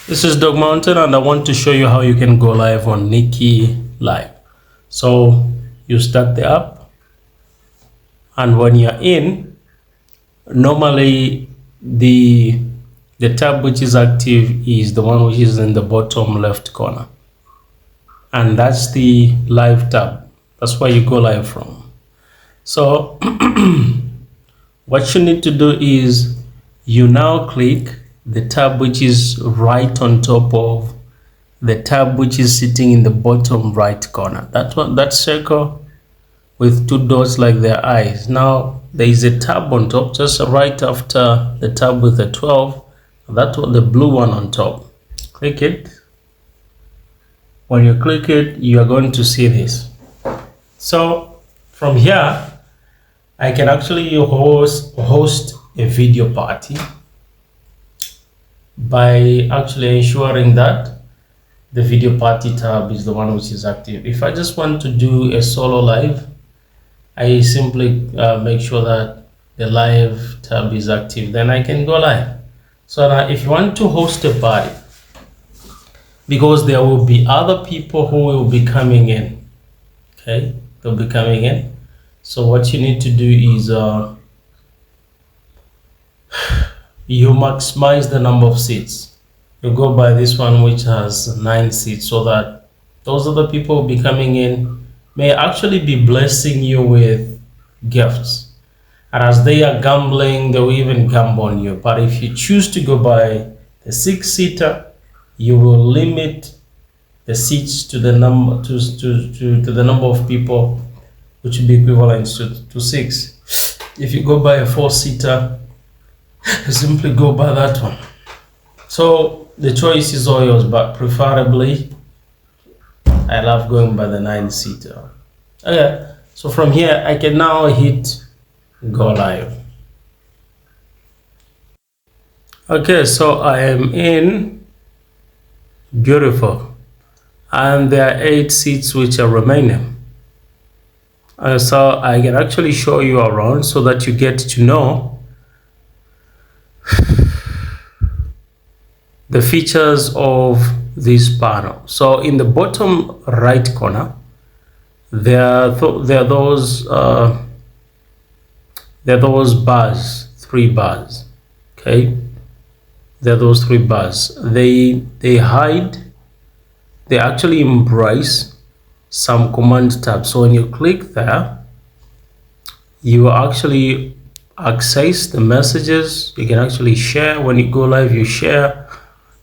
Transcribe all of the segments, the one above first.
This is Dog Mountain and I want to show you how you can go live on Niki Live. So you start the app, and when you're in, normally the tab which is active is the one which is in the bottom left corner, and that's the live tab. That's where you go live from. So what you need to do is you now click the tab which is right on top of the tab which is sitting in the bottom right corner. That one, that circle with two dots like their eyes. Now there is a tab on top just right after the tab with the 12. That's what the blue one on top. Click it. When you click it, you are going to see this. So from here, I can actually host a video party by actually ensuring that the video party tab is the one which is active. If I just want to do a solo live, I simply make sure that the live tab is active, then I can go live. So now if you want to host a party, because there will be other people who will be coming in, okay, they'll be coming in. So what you need to do is you maximize the number of seats. You go by this one which has 9 seats, so that those other people will be coming in may actually be blessing you with gifts, and as they are gambling, they will even gamble on you. But if you choose to go by the 6-seater, you will limit the seats to the number to the number of people, which will be equivalent to 6. If you go by a 4-seater, you simply go by that one. So the choice is all yours, but preferably I love going by the 9-seater. Okay, so from here I can now hit go live. Okay, so I am in. Beautiful. And there are 8 seats which are remaining. So I can actually show you around so that you get to know the features of this panel. So in the bottom right corner, there are those bars, 3 bars. Okay, there are those 3 bars. They hide. They actually embrace some command tabs. So when you click there, you actually access the messages. You can actually share. When you go live, you share.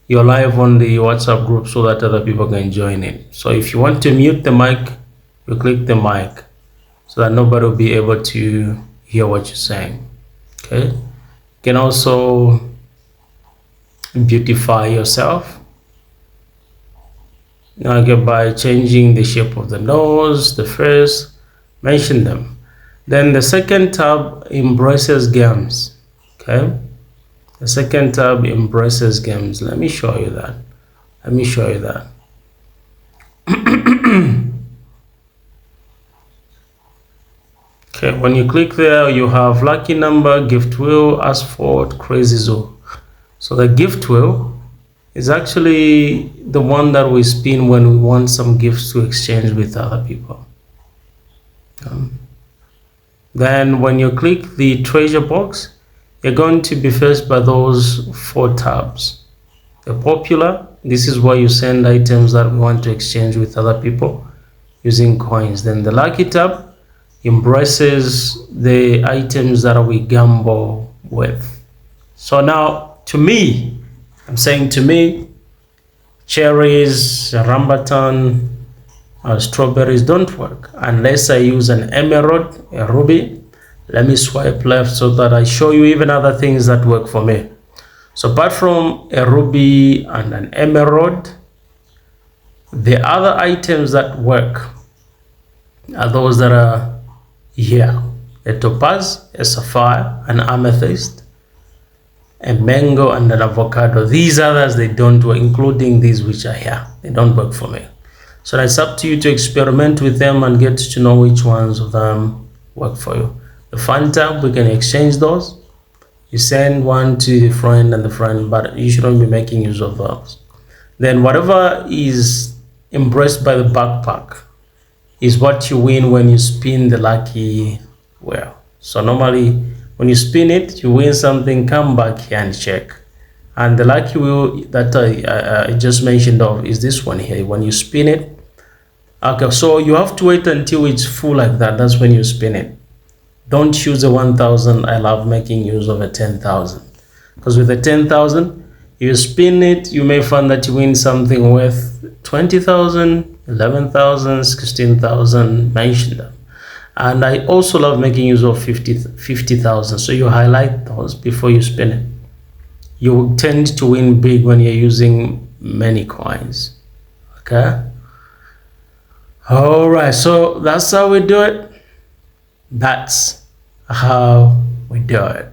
You're live on the WhatsApp group so that other people can join in. So if you want to mute the mic, you click the mic so that nobody will be able to hear what you're saying. Okay. You can also beautify yourself. Okay, by changing the shape of the nose, the face, mention them. Then the second tab embraces games. Okay. The second tab embraces games. Let me show you that. Okay, when you click there, you have lucky number, gift wheel, ask for crazy zoo. So the gift wheel is actually the one that we spin when we want some gifts to exchange with other people. Then when you click the treasure box, you're going to be faced by those 4 tabs. The popular, this is where you send items that we want to exchange with other people using coins. Then the lucky tab embraces the items that we gamble with. So now to me, I'm saying to me, cherries, rambutan, strawberries don't work unless I use an emerald, a ruby. Let me swipe left so that I show you even other things that work for me. So apart from a ruby and an emerald, the other items that work are those that are here: a topaz, a sapphire, an amethyst, a mango, and an avocado. These others, they don't work, including these which are here. They don't work for me. So it's up to you to experiment with them and get to know which ones of them work for you. The fun tab, we can exchange those You send one to the friend and the friend, but you shouldn't be making use of those. Then whatever is embraced by the backpack is what you win when you spin the lucky wheel. So normally when you spin it, you win something, come back here and check. And the lucky wheel that I just mentioned of is this one here. When you spin it, okay, so you have to wait until it's full like that. That's when you spin it. Don't choose a 1,000. I love making use of a 10,000, because with a 10,000, you spin it, you may find that you win something worth 20,000, 11,000, 16,000. Mention them. And I also love making use of 50,000. So you highlight those before you spin it. You will tend to win big when you're using many coins. Okay. All right. So that's how we do it. That's how we do it.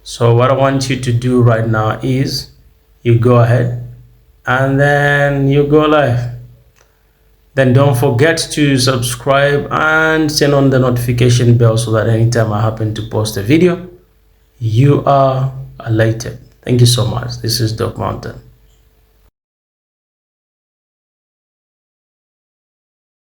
So what I want you to do right now is you go ahead and then you go live. Then don't forget to subscribe and turn on the notification bell so that anytime I happen to post a video, you are alerted. Thank you so much. This is Doc Mountain.